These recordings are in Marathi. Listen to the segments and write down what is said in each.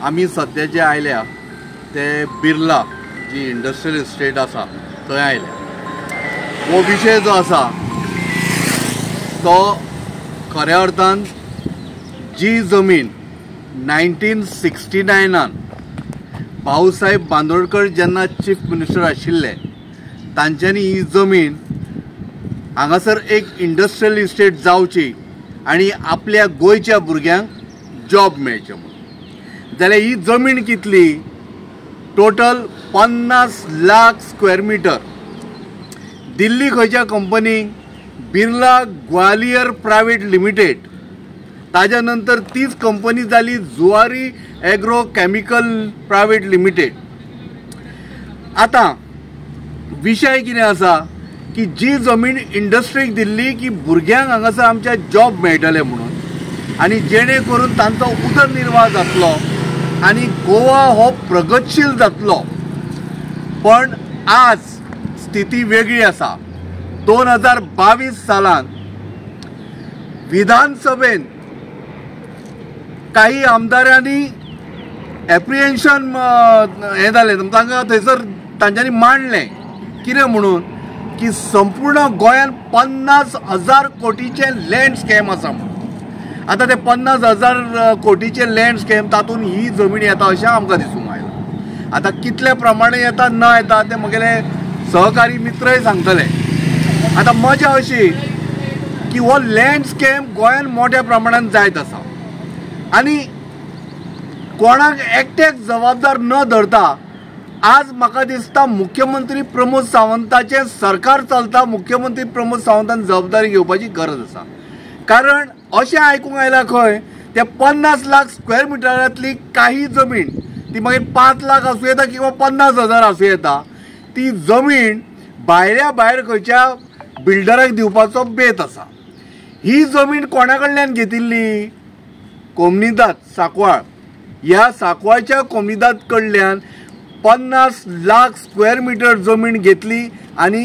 आमी सध्या जे आयल्या ते बिर्ला जी इंडस्ट्रियल इस्टेट आसा थंय आयल्या। हो विशय जो आसा तो खऱ्या अर्थान जी जमीन 1969 भाऊसाहेब बांदोडकर जेन्ना चीफ मिनिस्टर आशिल्ले तांच्यांनी ही जमीन हांगासर एक इंडस्ट्रियल इस्टेट जावची आनी आपल्या गोंयच्या भुरग्यांक जॉब मेळचे म्हणून। जाल्यार ही जमीन कितली? Total 50 lakh square metre. Delhi खंयच्या कंपनीक बिर्ला ग्वालियर प्रायवेट लिमिटेड, ताज्या नंतर तीच कंपनी जाली Zuari agro chemical private limited. आता विषय कितें आसा की जी जमीन इंडस्ट्रीक दिल्ली की भुरग्यांक हांगासर आमच्या जॉब मेळटले म्हणून आनी जेणे करून तांचो उदरनिर्वाह जातलो आनी गोवा हो प्रगतशील जातलो। पण आज स्थिती वेगळी आसा। 2022 सालान विधानसभेन काही आमदारांनी एप्रिहेन्शन हे जालें, तांकां थंयसर तांच्यांनी मांडलें कितें म्हणून की संपूर्ण गोंयान 50,000 कोटीचे लँड स्कॅम आसा म्हणून। आता ते 50,000 कोटीचे लँड स्कॅम तातूंत ही जमीन येता अशें आमकां दिसूंक आयलां। आता कितले प्रमाणे येता न येता ते म्हगेले सहकारी मित्रय सांगतले। आता मजा अशी की हो लँड स्कॅम गोंयान मोठ्या प्रमाणात जायत आसा आनी कोणाक एकट्याक जबाबदार न धरता आज म्हाका दिसता मुख्यमंत्री प्रमोद सावंताचे सरकार चलता, मुख्यमंत्री प्रमोद सावंतान जबाबदारी घेवपाची गरज आसा। कारण अशें आयकूंक आयलां खंय ते 50 लाख स्क्वेअर मिटरांतली काही जमीन ती मागीर 5 लाख आसूं येता किंवा 50,000 आसूं येता, ती जमीन भायल्या भायर खंयच्या बिल्डराक दिवपाचो बेत आसा। ही जमीन कोणा कडल्यान घेतिल्ली? कोमनीदाद सांकवाळ। ह्या सांकवाळच्या कोमनीदाद कडल्यान 50 लाख स्क्वेअर मिटर जमीन घेतली आणि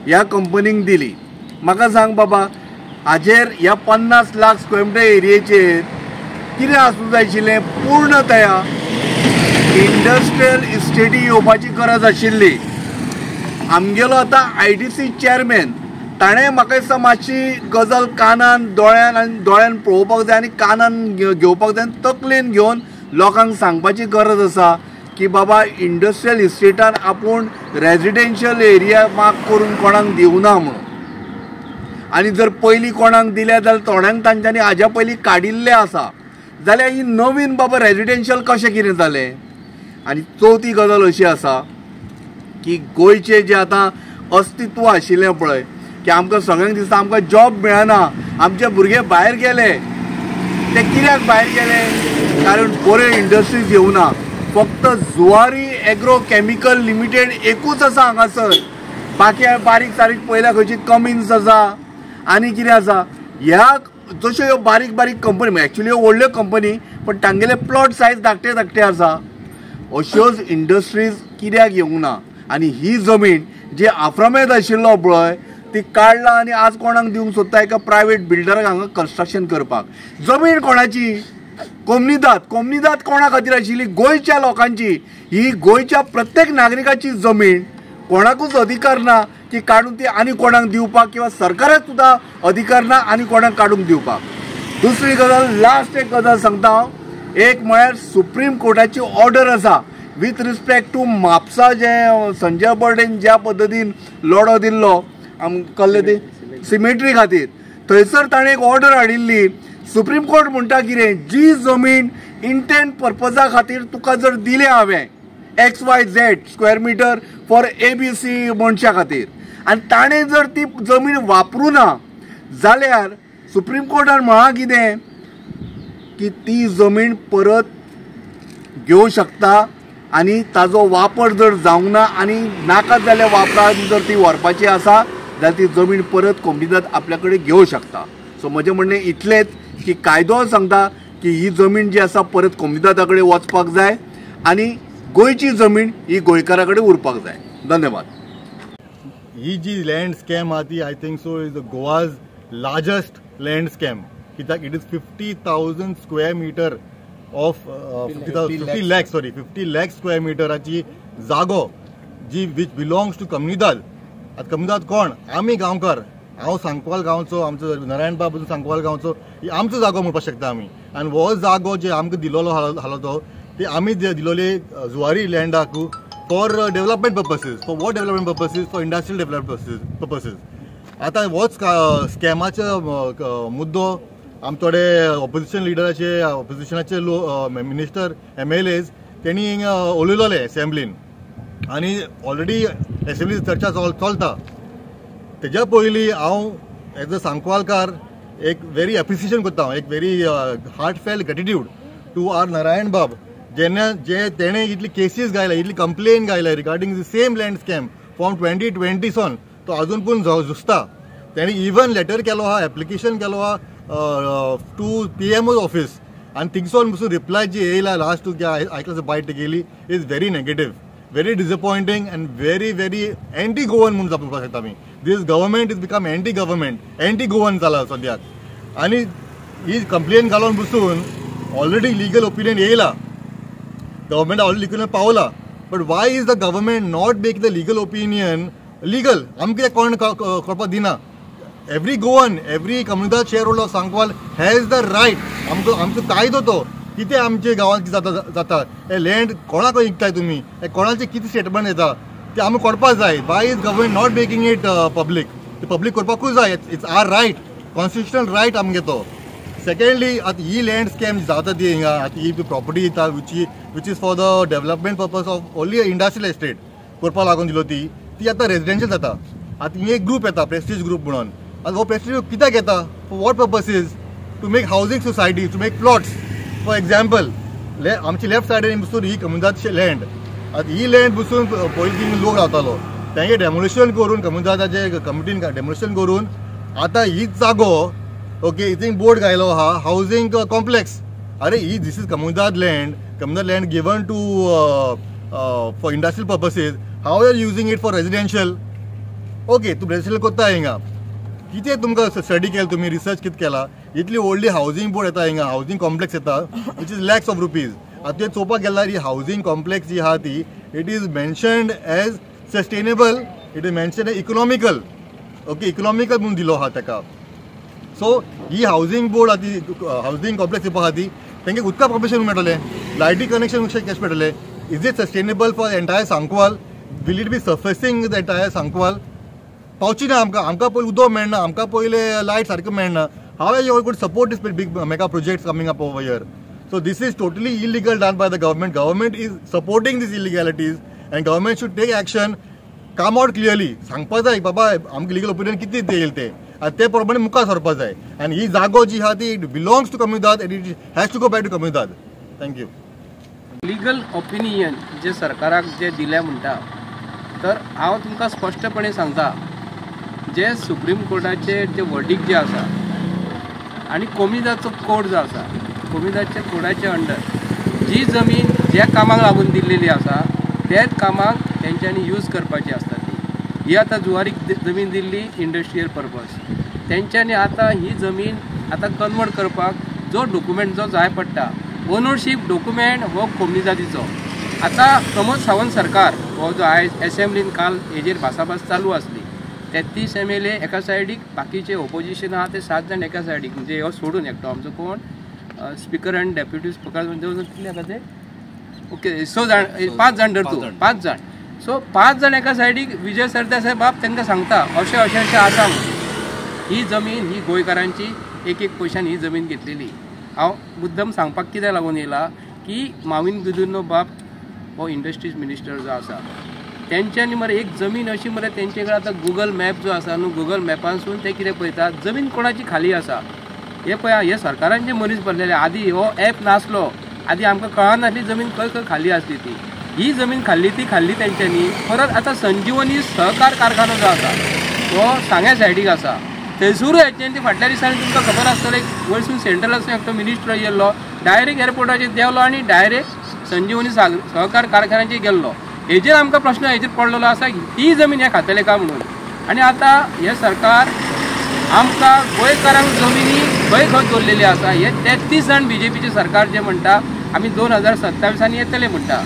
ह्या कंपनीक दिली। म्हाका सांग बाबा, हाजेर ह्या 50 लाख स्क्वेअर मिटर एरियेचेर कितें आसूं जाय आशिल्लें? पूर्णतया इंडस्ट्रियल इस्टेटी येवपाची गरज आशिल्ली। आमगेलो आतां IDC चेअरमॅन ताणें म्हाका दिसता मातशी गजाल कानान दोळ्यान पळोवपाक जाय आनी कानान घेवपाक जाय आनी तकलेन घेवन लोकांक सांगपाची गरज आसा की बाबा इंडस्ट्रियल इस्टेटान आपूण रेजिडेन्शियल एरिया मार्क करून कोणाक दिवना म्हणून। आनी जर पयलीं कोणाक दिल्या जाल्यार थोड्यांक तांच्यांनी हाज्या पयलीं काडिल्लें आसा, जाल्यार ही नवीन बाबा रेजिडेन्शियल कशें कितें जालें? आनी चवथी गजाल अशी आसा की गोंयचें जें आतां अस्तित्व आशिल्लें पळय की आमकां सगळ्यांक दिसता आमकां जॉब मेळना, आमचे भुरगे भायर गेले। ते कित्याक भायर गेले? कारण बऱ्यो इंडस्ट्रीज येवना। फक्त जुवारी एग्रो केमिकल लिमिटेड एकूच आसा हांगासर, बाकी बारीक सारीक पयल्या खंयची कमिन्स आसा आनी कितें आसा। ह्या जश्यो ह्यो बारीक बारीक कंपनी एक्चुअली ह्यो व्हडल्यो कंपनी पण तांगेले प्लॉट सायज धाकटे आसा। अश्योच इंडस्ट्रीज कित्याक येवंक ना? आनी ही जमीन जी आफ्रामेद आशिल्लो पळय ती काडला आनी आज कोणाक दिवंक सोदता एका प्रायवेट बिल्डराक हांगा कन्स्ट्रक्शन करपाक। जमीन कोणाची? कोमनीदाद कोणा खातीर आशिल्ली? गोंयच्या लोकांची। ही गोंयच्या प्रत्येक नागरिकाची जमीन। कोणाकूच अधिकार ना की काडून ती आनी कोणाक दिवपाक किंवा सरकाराक सुद्धा अधिकार ना आनी कोणाक काडूंक दिवपाक। दुसरी गजाल, लास्ट एक गजाल सांगता हांव, एक म्हळ्यार सुप्रीम कोर्टाची ऑर्डर आसा विथ रिस्पेक्ट टू म्हापसा जे संजय बर्डेन ज्या पद्दतीन लढो दिल्लो कसले ते सिमेट्री खातीर, थंयसर ताणें एक ऑर्डर हाडिल्ली। सुप्रीम कोर्ट म्हणटा कितें, जी जमीन इंटेंट पर्पजा खातीर तुका जर दिलें हांवें XYZ square metre for ABC मनशा खातीर आनी ताणें जर ती जमीन वापरूं ना जाल्यार सुप्रीम कोर्टान म्हळां कितें की ती जमीन परत घेवं शकता आनी ताजो वापर जर जावंक ना आनी नाका जाल्या वापरान जर ती व्हरपाची आसा जाल्यार ती जमीन परत कोमनीदाद आपल्या कडेन घेवं शकता। सो म्हजें म्हणणें इतलेंच की कायदो सांगता की ही जमीन जी आसा परत कोमनीदादा कडेन वचपाक जाय आनी गोंयची जमीन ही गोंयकारा कडेन उरपाक जाय। धन्यवाद। ही जी लँड स्कॅम आहा ती I think so is Goa's largest land scam, कित्याक it is 50,000 square metre of 50 lakhs square मिटराची जागो जी विच बिलोंग्स टू कम्युनिदाद. आता कम्युनिदाद कोण? आमी गांवकार. हांव सांकवाल गांवचो, आमचो नारायण बाब सांकवाल गांवचो, आमचो जागो म्हणपाक शकता आमी. आनी हो जागो जे आमकां दिलोलो आसलो तो ते आमी दिलोले जुवारी लँडाक for development purposes. For what development purposes? For industrial development purposes. आता होच स्कॅमाचो मुद्दो आमचे ऑपोजिशन लिडराचे, ऑपोजिशनाचे मिनिस्टर, MLAs त्यांनी उलयलोले एसेंब्लीन आनी ऑलरेडी एसेंब्ली चर्चा चलता. तेज्या पयलीं हांव एज अ सांकवालकार एक व्हेरी एप्रिसिएशन करता, एक very heartfelt gratitude to R Narayan Bab जे तेणे इतली केसीस गायल्या, इतली कंप्लेन गायल्या regarding the same land scam from 2020 सावन तो अजून पण झुजता. तेणी इवन लेटर केलो हा, एप्लिकेशन केलो हा टू PMO ऑफिस आनी थिंगसोन पसून रिप्लाय जी येयला लास्ट आयकलां बायट गेली is very negative, very disappointing and very anti Goan म्हणून म्हणपाक शकता आमी. This government is become anti government, anti Goan जाला सद्याक. आनी ही कंप्लेन घालून बसून ऑलरेडी लिगल ओपिनियन येयला, गव्हर्मेंट ऑलरेडी लिगल पावला. But why is the government not make the legal opinion legal? आमकां कोण करपाक दिना. Every Goan, every community share holder of Sancoale has the right. आमचो कायदो तो कितें आमच्या गांवांत कितें जाता, हे लँड कोणाक विकताय तुमी, हे कोणाचे कितें स्टेटमेंट येता ते आमी करपाक जाय. Why is government not making it public? ते पब्लीक करपाकूच जाय. It's our right, constitutional right आमगे तो. सेकंडली आतां ही लँड स्कॅम जाता ती हिंगा, आतां ही पॉपर्टी येता which is for the development purpose of only industrial estate करपाक लागून दिलो ती आतां रेजिडेन्शियल जाता. आतां ही एक ग्रुप येता, प्रेस्टीज ग्रुप म्हणून. आतां हो प्रेस्टीज ग्रुप कित्याक येता? For what purposes? To make housing society, to make plots. For example आमची लेफ्ट सायडीन बसून ही कम्युनिदादची लँड, आतां ही लँड बसून पयलीं लोक रावतालो, तेंगे डेमोलिशन करून कम्युनिदादाचे कमिटीन डेमोलिशन करून आतां हीच जागो ओके हितून बोर्ड घायलो हा हावजींग कॉम्प्लेक्स. अरे ही दिस इज कम्युनिदाद land given to for industrial purposes. How are using it for residential? Okay तूं रेजिडेन्शियल कोत्ता हिंगा, कितें तुमकां स्टडी केला, तुमी रिसर्च कितें केला? इतली व्हडली हावजींग बोर्ड येता हिंगा, हावजींग कॉम्प्लेक्स येता which is lakhs of rupees. आतां ते चोवपाक गेल्यार ही हावजींग कॉम्प्लेक्स जी आहा ती it is mentioned as sustainable, it is mentioned as economical. Okay economical म्हणून दिलो आहा ताका. सो ही हावजींग बोर्ड आहा हावजींग कॉम्प्लेक्स येवपा खातीर तेंगे उदका प्रोफेशन मेळटलें, लायटी कनेक्शन कशें मेळटलें. Is it sustainable for entire Sancoale? Will it be surfacing the entire Sancoale? पावची ना आमकां पयलीं उदक मेळना, आमकां पयलें लायट सारकें मेळना. How you could support this big mega projects coming up over here? So this is totally illegal done by the government. Government is supporting these illegalities and government should take action, come out clearly. सांगपा जाय बाबा आमकां लिगल ओपिनियन कितें येयलें तें आनी ते प्रमाणे मुखार सरपा जाय. आनी ही जागो जी आहा ती इट बिलोंग्स टू कम्युनिदाद and it has to go back to कम्युनिदाद. थँक्यू. लिगल ओपिनियन जे सरकाराक जे दिले म्हणटा तर हांव तुमकां स्पश्टपणे सांगता, जे सुप्रीम कोर्टाचे जे वर्डिक्ट जे आसा आनी कम्युनिदादचो कोड जो आसा, कम्युनिदादच्या कोडाच्या अंडर जी जमीन ज्या कामाक लागून दिल्लेली आसा तेच कामाक तेंच्यांनी यूज करपाची आसता. ही आतां जुवारीक जमीन दिल्ली इंडस्ट्रियल पर्पज, तेंच्यांनी आतां ही जमीन आतां कन्वर्ट करपाक जो डॉक्युमेंट जो जाय पडटा ओनरशीप डॉक्युमेंट हो कम्युनिदादीचो. आतां प्रमोद सावंत सरकार हो जो आयज एसेंब्लीन काल हेजेर भासाभास चालू आसली, 33 MLA एका सायडीक, बाकीचे ऑपोजिशन आहा ते 7 जाण एका सायडीक, म्हणजे हो सोडून एकटो आमचो कोण स्पीकर आनी डेप्युटी स्पीकर कितले आसा ते ओके 6 जाण 5 जाण धरतू 5 जाण. सो 5 जाण एका सायडीक विजय सरदेसाय बाब तांकां सांगता अशें आसा ही जमीन ही गोंयकारांची एक पयशांनी ही जमीन घेतलेली. हांव मुद्दम सांगपाक कित्याक लागून येयला की माविन गुदिन्हो बाब हो इंडस्ट्रीज मिनिस्टर जो आसा तेंच्यांनी मरे एक जमीन अशी मरे तेंचे कडेन आतां गुगल मॅप जो आसा न्हू, गुगल मॅपानसून ते कितें पळयतात जमीन कोणाची खाली आसा हे पळया. हे सरकारान जे मनीस भरलेले आदी हो ॲप नासलो, आदी आमकां कळनासली जमीन खंय खंय खाली आसली ती. ही जमीन खाल्ली तेंच्यांनी. परत आतां संजीवनी सहकार कारखानो जो आसा तो सांग्या सायडीक आसा, थंयसरूय हेंच्यांनी फाटल्या दिसांनी तुमकां खबर आसतलें वयरसून सेंट्रलासून एकटो मिनिस्टर येयल्लो डायरेक्ट एअरपोर्टाचेर देवलो आनी डायरेक्ट संजीवनी सहकार कारखान्याचेर गेल्लो. हेजेर आमकां प्रश्न हेजेर पडलेलो आसा की ती जमीन हे खातले का म्हणून. आनी आतां हे सरकार आमकां गोंयकारांक जमिनी खंय खंय दवरलेली आसा. हे 33 जाण BJPचे सरकार जे म्हणटा आमी 2027 येतले म्हणटा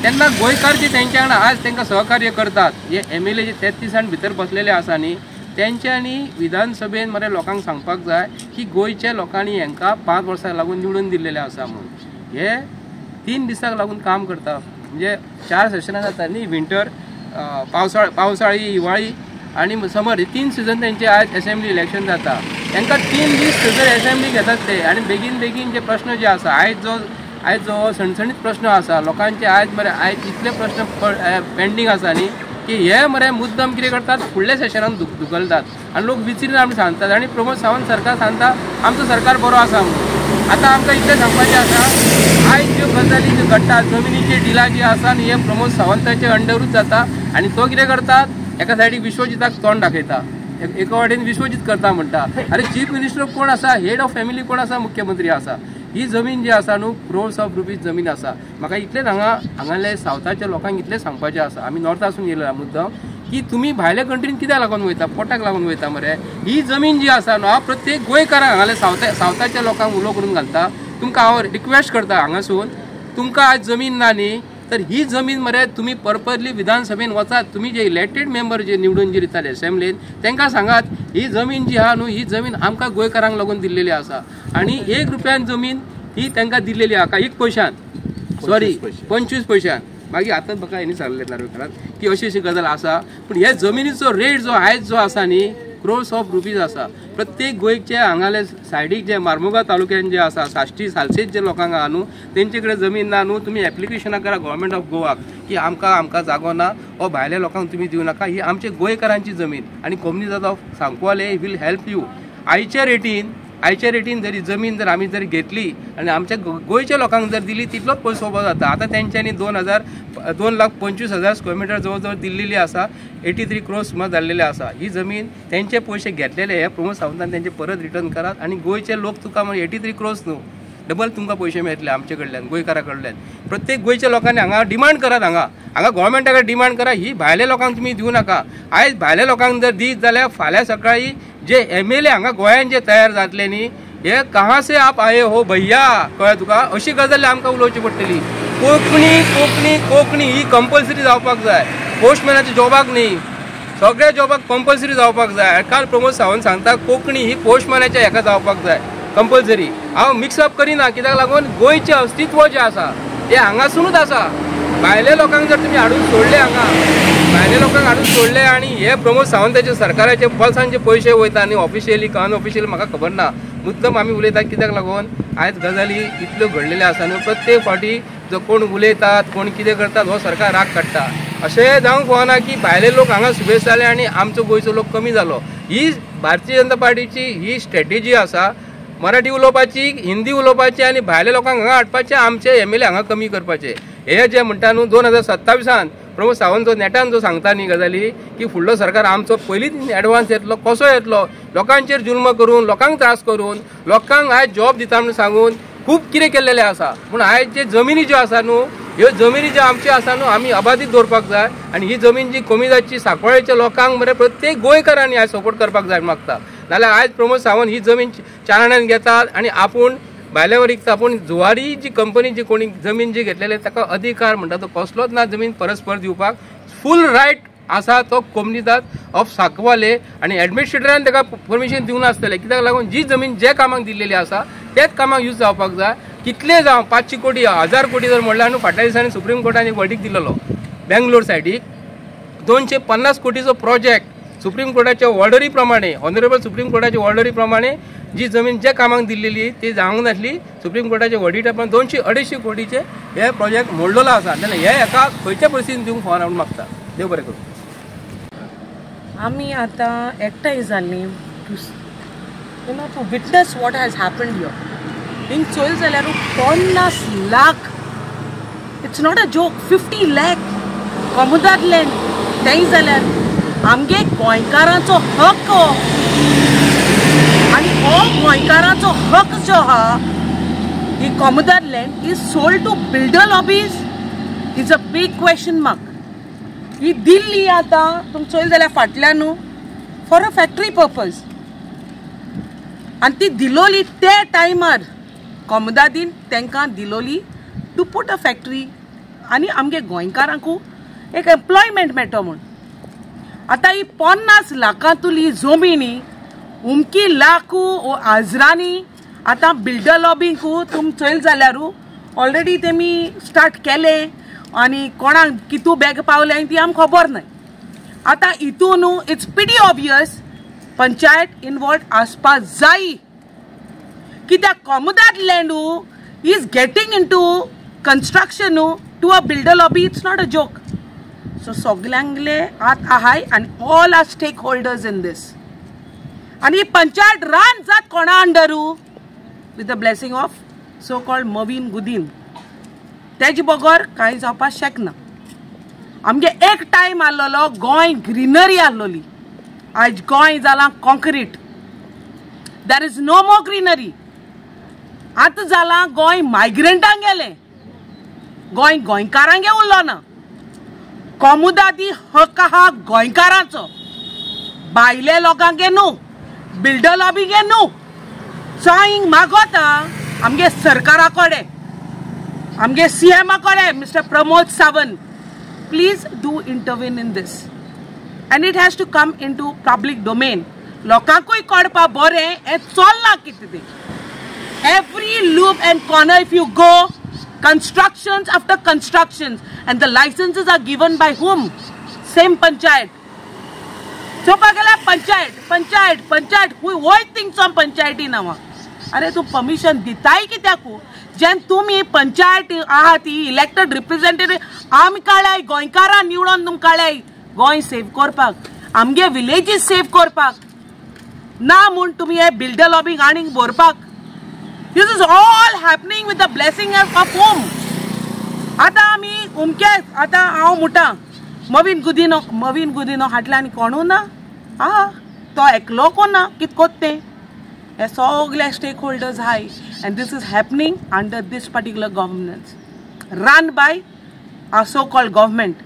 तेन्ना गोंयकार जे तेंच्या वांगडा आज तांकां सहकार्य करतात, हे MLA जे 33 भितर बसलेले आसा न्ही तेंच्यांनी विधानसभेन मरे लोकांक सांगपाक जाय की गोंयच्या लोकांनी हांकां 5 वर्सां लागून निवडून दिल्लेले आसा म्हणून. हे 3 दिसाक लागून काम करता, म्हणजे 4 सेशनां जाता न्ही, विंटर, पावसाळी, हिवाळी आणि समर, 3 सिजन त्यांचे आज असेंब्ली इलेक्शन जाता. तांकां 3 दीस सगळे असेंब्ली घेतात ते आणि बेगीन जे प्रश्न जे आसा आयज जो सणसणीत प्रश्न आसा लोकांचे आयज इतले प्रश्न पेंडींग आसा न्ही की हे मरे मुद्दम कितें करतात फुडल्या सेशनान धुकलतात आनी लोक विचारून आमी सांगतात आनी प्रमोद सावंत सरकार सांगता आमचो सरकार बरो आसा म्हणून. आतां आमकां इतलें सांगपाचें आसा आयज ज्यो गजाली ज्यो घडटात जमिनीचे डिला जी आसा न्ही हे प्रमोद सावंताचे अंडरूच जाता आनी तो कितें करतात एका सायडीक विश्वजिताक तोंड दाखयता, एका वाटेन विश्वजीत करता म्हणटा. अरे चीफ मिनिस्टर कोण आसा, हेड ऑफ फॅमिली कोण आसा, मुख्यमंत्री आसा. ही जमीन जी आसा न्हू क्रोर्स ऑफ रुपीज जमीन आसा. म्हाका इतलेंच हांगाले सावथाच्या लोकांक इतलें सांगपाचें आसा, आमी नॉर्थासून येयला मुद्दम की तुमी भायल्या कंट्रीन कित्याक लागून वयता, पोटाक लागून वयता मरे. ही जमीन जी आसा न्हू हांव प्रत्येक गोंयकारांक हांगाले सावथाच्या लोकांक उलो करून घालता. तुमकां हांव रिक्वेस्ट करता हांगासून तुमकां आज जमीन ना न्ही तर ही जमीन मरे तुम्ही पर्पजली विधानसभेन वचात, तुम्ही जे इलेक्टेड मेंबर जे निवडून जे दितात असेंब्लीन तांकां सांगात ही जमीन जी आहा न्हू ही जमीन आमकां गोंयकारांक लागून दिल्लेली आसा आणि 1 रुपयान जमीन ही तांकां दिल्लेली आहा, 1 पैशान, सॉरी 25 पैशान. मागीर आतां म्हाका हेणी सांगलें नार्वेकारांत की अशी गजाल आसा, पूण हे जमिनीचो रेट जो आयज जो आसा न्ही क्रोर्स ऑफ रुपीज आसा. प्रत्येक गोंयचे हांगाले सायडीक जे मार्मुगांव तालुक्यान जे आसा साश्टी सालसेत जे लोकांक आहा न्हू तेंचे कडेन जमीन ना न्हू, तुमी एप्लिकेशनां करा गव्हर्मेंट ऑफ गोवाक की आमकां जागो ना ओ भायल्या लोकांक तुमी दिवं नाका, ही आमच्या गोंयकारांची जमीन आणि community of Sancoale will help you. आयच्या रेटीन जरी जमीन जर आमी जर घेतली आणि आमच्या गोंयच्या लोकांक जर दिली तितलोच पयसो उबो जाता. आतां तेंच्यांनी 2,25,000 स्क्वेअर मिटर जवळ दिल्लेली आसा, 83 crores सुमार जाल्लेले आसा. ही जमीन तेंचे पयशे घेतलेले हे प्रमोद सावंतान तेंचे परत रिटर्न करात आणि गोंयचे लोक तुका 83 crores न्हू डबल तुमकां पयशे मेळटले आमचे कडल्यान गोंयकारा कडल्यान. प्रत्येक गोंयच्या लोकांनी हांगा डिमांड करात, हांगा गोव्हर्मेंटा कडेन डिमांड करा ही भायल्या लोकांक तुमी दिवं नाका. आयज भायल्या लोकांक जर दीत जाल्यार फाल्यां सकाळी जे MLA हांगा गोंयान जे तयार जातले न्ही हे कहाँ से आप आये हो भैया कळ्ळें तुका, अशी गजाल आमकां उलोवची पडटली. कोंकणी ही कंपल्सरी जावपाक जाय, पोस्टमॅनाच्या जॉबाक न्ही सगळ्या जॉबाक कंपल्सरी जावपाक जाय. काल प्रमोद सावंत सांगता कोंकणी ही पोस्टमॅनाच्या हेका जावपाक जाय कंपल्सरी. हांव मिक्सअप करिना कित्याक लागून गोंयचें अस्तित्व जें आसा तें हांगासूनच आसा. भायल्या लोकांक जर तुमी हाडून सोडले भायल्या लोकांक हाडून सोडले आणि हे प्रमोद सावंताचे सरकाराचे पल्सान जे पयशे वयता न्ही ऑफिशियली का अनऑफिशियली म्हाका खबर ना, मुद्दम आमी उलयतात कित्याक लागून आयज गजाली इतल्यो घडलेल्यो आसा न्हू. प्रत्येक फावटी जो कोण उलयतात कोण कितें करतात हो सरकार राग काडटा. अशें जावंक फावना की भायले लोक हांगा सुबेज जाले आनी आमचो गोंयचो लोक कमी जालो. ही भारतीय जनता पार्टीची ही स्ट्रॅटेजी आसा, मराठी उलोवपाची, हिंदी उलोवपाची आणि भायल्या लोकांक हांगा हाडपाचे, आमचे MLA हांगा कमी करपाचे. हे जे म्हणटा न्हू 2027 प्रमोद सावंत जो नेटान जो सांगता न्ही गजाली की फुडलो सरकार आमचो पयलींच एडवान्स येतलो, कसो येतलो, लोकांचेर जुल्म करून, लोकांक त्रास करून, लोकांक आयज जॉब दिता म्हणून सांगून खूब कितें केल्लेलें आसा. पूण आयज जे जमिनी ज्यो आसा न्हू ह्यो जमिनी ज्यो आमच्यो आसा न्हू आमी अबाधीत दवरपाक जाय आनी ही जमीन जी कमी जावची सांकवाळेच्या लोकांक मरे प्रत्येक गोंयकारांनी आयज सपोर्ट करपाक जाय मागता. नाल्यार आयज प्रमोद सावंत ही जमीन 4 आण्यान घेतात आणि आपूण भायल्या वरीक आपूण जुवारी जी कंपनी जी कोणी जमीन जी घेतलेले ताका अधिकार म्हणटा तो कसलोच ना जमीन परस्पर दिवपाक. फूल रायट आसा तो कम्युनिटी ऑफ सांकवाले आणि एडमिनिस्ट्रेटरान ताका परमिशन दिवंक नासतलें कित्याक लागून जी जमीन जे कामाक दिल्लेली आसा तेच कामाक यूज जावपाक जाय. कितले जावं 500 कोटी 1000 कोटी जर म्हणल्यार न्हू फाटल्या दिसांनी सुप्रीम कोर्टान एक वर्डीक दिलेलो बेंगलोर सायडीक 250 कोटीचो प्रोजेक्ट सुप्रीम कोर्टाच्या ऑर्डरी प्रमाणे ऑनरेबल सुप्रीम कोर्टाच्या ऑर्डरी प्रमाणे जी जमीन ज्या कामाक दिल्लेली ती जावंक नासली. सुप्रीम कोर्टाच्या ऑडिटा प्रमाणे 200-250 कोटीचे हे प्रोजेक्ट मोडलेलो आसा. जाल्यार हे एका खंयच्या परिस्थितीन दिवंक फावना म्हणून मागता. देव बरें करूं. आमी आतां एकठांय जाल्लीं to witness what has happened here. हिंग चोयल जाल्यार 50 lakh, it's not a joke, 50 lakh कमुदाद लँड तेंय जाल्यार आमगे गोंयकारांचो हक आणि हो गोंयकारांचो हक जो आहा ही कमुदाद land is sold to builder lobbies is a big question mark. ही दिल्ली आतां तुमी चोयल जाल्यार फाटल्यान न्हू फॉर अ फॅक्टरी पर्पज आनी ती दिलोली ते टायमार कमुदादीन तांकां दिलोली पुट अ फॅक्टरी आनी आमगे गोंयकारांकू एक एम्प्लॉयमेंट मेळटो म्हूण. आतां ही 50 लाखांतली जमीनी उमकी लाखू हजारांनी आतां बिल्डर लॉबींकू तुम चल जाल्यारू ऑलरेडी तेमी स्टार्ट केले आनी कोणाक कितू बॅग पावले ती आमकां खबर नाय. आतां हितून it's pretty obvious panchayat involve आसपा जाय कित्याक कोमुदाद लँडू is getting into construction to a builder lobby. It's not a joke. So सगल्यांगले आत आहाय आनी all are stake holders in this. आनी पंचायत रान जात कोणा अंडरू with the blessing of so called Mauvin Godinho. तेज बगर कांय जावपा शकना. आमगे एक टायम आसलोलो गोंय ग्रीनरी आसलोली. आज गोंय जालां concrete. There is no more greenery. आतां जालां गोंय मायग्रंटांक गेलें. गोंय गोंयकारांगे उरलो ना. कोमुदादी हक आहा गोंयकारांचो. भायले लोकांगे न्हू, बिल्डर लॉबीगे न्हू. सो हांव हिंग मागोता आमगे सरकारा कडेन, आमगे CM कडेन mister Pramod Sawant, please do intervene in this and it has to come into public domain. लोकांकूय कळपा बरें हें चलना कितें तें. Every loop and corner if you go, constructions after constructions, and the licenses are given by whom? Same panchayat. So pagala panchayat who thinks on panchayati nawa. अरे तू परमिशन दिताय कित्याकू जेन तुम्ही पंचायत आहात ती इलेक्टेड रिप्रेझेंटेटिव्ह आमी काढाय गोंयकारां निवडून तुम काढाय गोंय सेव्ह करपाक, आमगे विलेजीस सेव्ह करपाक ना म्हूण तुम्ही हे बिल्डर लॉबीक आनीक भरपाक. This is all happening with the blessing of home. आतां आमी उमके आतां हांव म्हणटा मवीन गुदिनो हाटला आनी कोणू ना. तो एकलो कोण ना कित कोत्ते. हे सगळे स्टेक होल्डर्स हाय and this is happening under this particular governance run by our so-called government.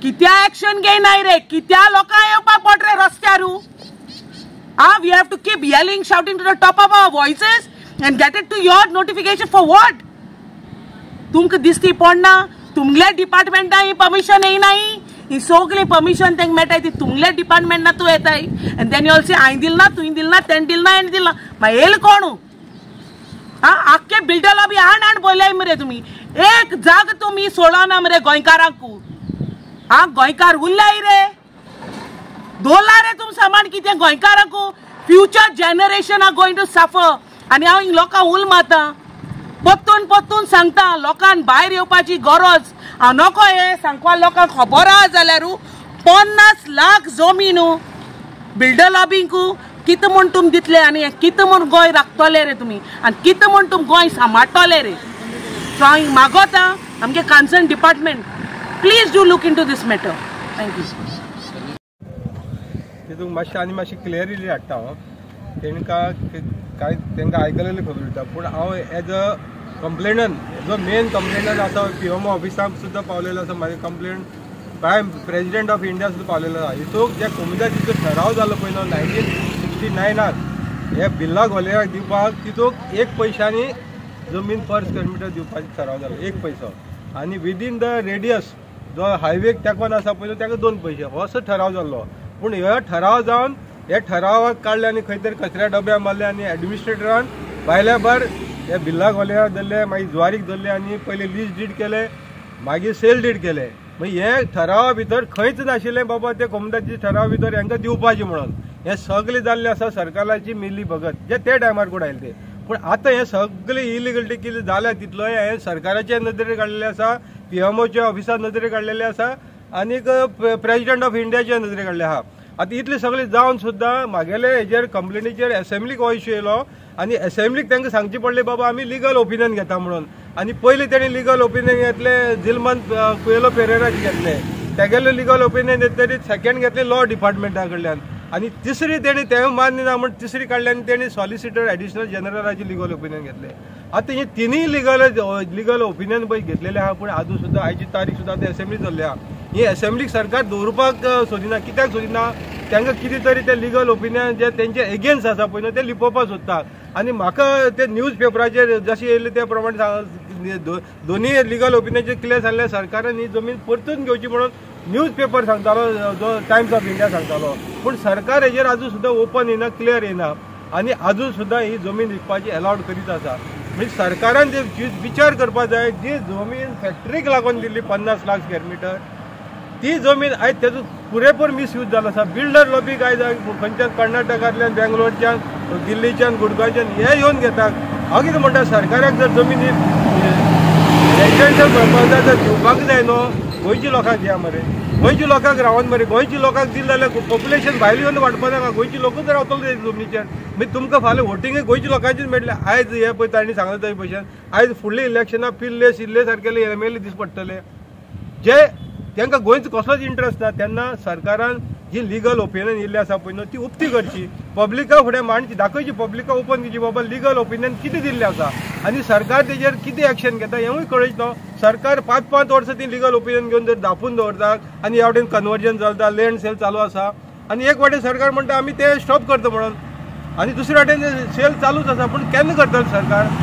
कित्या action घेयनाय रे, कित्या लोकां येवपाक पडरे रस्त्यारू. We have to keep yelling, shouting to the top of our voices and get it to your notification for what? तुमकां दिसती पडना तुमले डिपार्टमेंटा ही परमिशन येयनाय. ही सगळी परमिशन तेंक मेळटाय ती तुमले डिपार्टमेंटा तू येताय and then you all say हांवें दिल ना, तुवें दिल ना, तें दिल ना, हें दिल ना. मागीर येयले कोण? आख्खे बिल्डर लॉबी आण बोलाय मरे तुम्ही. एक जाग तुम्ही सोडना मरे गोंयकारांकू. गोंयकार उरलाय रे, दोला रे तुम सामान कितें गोंयकारांकू. Future generation are going to suffer. आनी हांव हिंग लोकां उल मारता, पत्तून सांगता लोकांक भायर येवपाची गरज. हांव नको हे सांगपा लोकांक खबर आहा जाल्यारू 50 लाख जमीन बिल्डर लॉबींकू कित म्हूण तुम दितले आनी कित म्हूण गोंय राखतले रे तुमी आनी कित म्हूण तुम गोंय सांबाळटले रे. सो हांव मागोता आमगे concerned department please do look into this matter. Thank you. तितूंक मातशी क्लियरिटी हाडटा हांव. तांकां आयकलेलें खबर उरता पूण हांव एज अ कंप्लेनंट जो मेन कंप्लेनंट आसा PMO ऑफिसाक सुद्दां पावलेलो आसा. म्हाजी complaint prime president of India सुद्दां पावलेलो आसा. हितूंक जे कोमुदादीचो ठराव जालो पळय 1969 हे बिल्ला गोलेराक दिवपाक तितूंक 1 पैशांनी जमीन पर स्क्वेअर मिटर दिवपाचो ठराव जालो. 1 पैसो. आनी विदीन द रेडियस जो हायवेक तेकोन आसा पळय ताका 2 पैसे हो असो ठराव जाल्लो. पूण हो ठराव जावन हे ठरावाक काडले आनी खंय तरी कचऱ्या डब्या मारले आनी एडमिनिस्ट्रेटरान भायल्या भायर हे बिल्ला गोलेराक धरले, मागीर जुवारीक धरले आनी पयले लीज डीड केले, मागीर सेल डीड केले. मागीर हे ठरावा भितर खंयच नाशिल्लें बाबा ते कोमुदादीच्या ठरावा भितर हांकां दिवपाचें म्हणून. हे सगळें जाल्लें आसा सरकाराची मिली भगत जे ते टायमार कोण आयले ते. पूण आतां हे सगळे इलिगलिटी कितें जाल्या तितलो हे सरकाराचे नदरेर काडलेले आसा, PMOच्या ऑफिसान नदरेर काडलेले आसा आनीक प्रेसिडेंट ऑफ इंडियाचे नदरेर काडले आहा. आतां इतलें सगळें जावन सुद्दां म्हागेले हेजेर कंप्लेनीचेर असेंब्लीक हो इश्यू येयलो आनी असेंब्लीक तांकां सांगचें पडलें बाबा आमी लिगल ओपिनियन घेता म्हणून. आनी पयलीं तेणी लिगल ओपिनियन घेतलें जिल्मन कुएलो पेरेराक घेतलें. तेगेलें लिगल ओपिनियन घेतलें सेकेंड घेतलें लॉ डिपार्टमेंटा कडल्यान आनी तिसरी तेणी तें मान्य ना म्हण तिसरी काडली आनी तेणी सॉलिसिटर एडिशनल जनरलाची लिगल ओपिनियन घेतलें. आतां हे तिनूय लिगल ओपिनियन पळय घेतलेलें आहा पूण आजून सुद्दां आयची तारीख सुद्दां आतां असेंब्ली जाल्ली आहा. ही असेंब्लीक सरकार दवरपाक सोदिना. कित्याक सोदिना? तांकां कितें तरी ते लिगल ओपिनियन जे तेंचे एगेन्स्ट आसा पळय न्हू ते लिपोवपाक सोदता. आनी म्हाका ते न्यूज पेपराचेर जशें येयलें ते प्रमाणे दोन्ही लिगल ओपिनियनचे क्लियर जाल्ले सरकारान ही जमीन परतून घेवची म्हणून न्यूज पेपर सांगतालो, जो टायम्स ऑफ इंडिया सांगतालो, पूण सरकार हेजेर अजून सुद्दां ओपन येना, क्लियर येना आनी अजून सुद्दां ही जमीन विकपाची अलाउड करीत आसा. म्हणजे सरकारान जे विचार करपाक जाय, जी जमीन फॅक्टरीक लागून दिल्ली 50 लाख स्क्वेअर मीटर, ती जमीन आयज तेजो पुरेपूर मिसयूज जालो आसा. बिल्डर लॉबीक आयज खंयच्यान कर्नाटकांतल्यान, बेंगलोरच्यान, दिल्लीच्यान, गुडगांवच्यान हे येवन घेतात. हांव कितें म्हणटा, सरकाराक जर जमीन रेजिडेंशियल पर्पजाक जर दिवपाक जाय न्हू, गोंयच्या लोकांक दिया मरे, गोंयच्या लोकांक रावन मरे. गोंयच्या लोकांक दिलें जाल्यार पॉप्युलेशन भायर येवन वाडपा नाका, गोंयची लोकूच रावतलो ते जमनीचेर. मागीर तुमकां फाल्यां वोटींग गोंयच्या लोकांचीच मेळटलें. आयज हे पळय तांणी सांगलें थंय भशेन आयज फुडल्या इलेक्शनाक पिल्ले शिल्ले सारकेले एमएलए दीस पडटले, जे तांकां गोंयचो कसलोच इंट्रस्ट ना. तेन्ना सरकारान जी लिगल ओपिनियन येयल्ली आसा पळय न्हू, ती उक्ती करची, पब्लिका फुडें मांडची, दाखोवची, पब्लिका ओपन करची, बाबा लिगल ओपिनियन कितें दिल्लें आसा आनी सरकार तेजेर कितें एक्शन घेता हेंवूय कळच न्हू. सरकार 5-5 वर्सां ती लिगल ओपिनियन घेवन जर धापून दवरतात आनी ह्या वटेन कन्वर्जन चलता, लँड सेल चालू आसा आनी एक वाटेन सरकार म्हणटा आमी ते स्टॉप करता म्हणून, आनी दुसरे वाटेन सेल चालूच आसा. पूण केन्ना करतलो सरकार?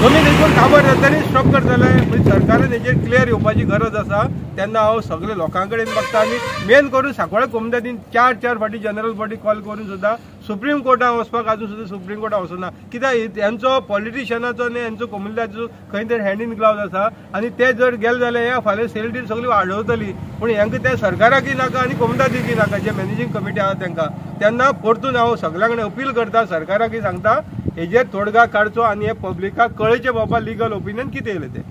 जमीन एकूण काबार जातरी स्टॉप करतले. म्हणजे सरकारान हेजेर क्लियर येवपाची गरज आसा. तेन्ना हांव सगळे लोकां कडेन मागता आनी मेन करून सांकवाळे कोमुनिटीन 4 फाटी जनरल बॉडी कॉल करून सुद्दां सुप्रीम कोर्टाक वचपाक अजून सुद्दां सुप्रीम कोर्टाक वचना. कित्याक हेंचो पॉलिटिशियनाचो आनी हेंचो कोमुनिटीचो खंय तरी हँड इन ग्लावज आसा आनी ते जर गेले जाल्यार ह्या फाल्यां सेल डील सगळी वाडवतली. पूण हेंकां ते सरकाराकय नाका आनी कोमुनिटीकय नाका, जे मॅनेजींग कमिटी आहा तांकां. तेन्ना परतून हांव सगळ्यां कडेन अपील करता, सरकाराकय सांगता हेजेर तोडगा काडचो आनी हे पब्लिकाक कळचे बाबा लिगल ओपिनियन कितें येयलें तें.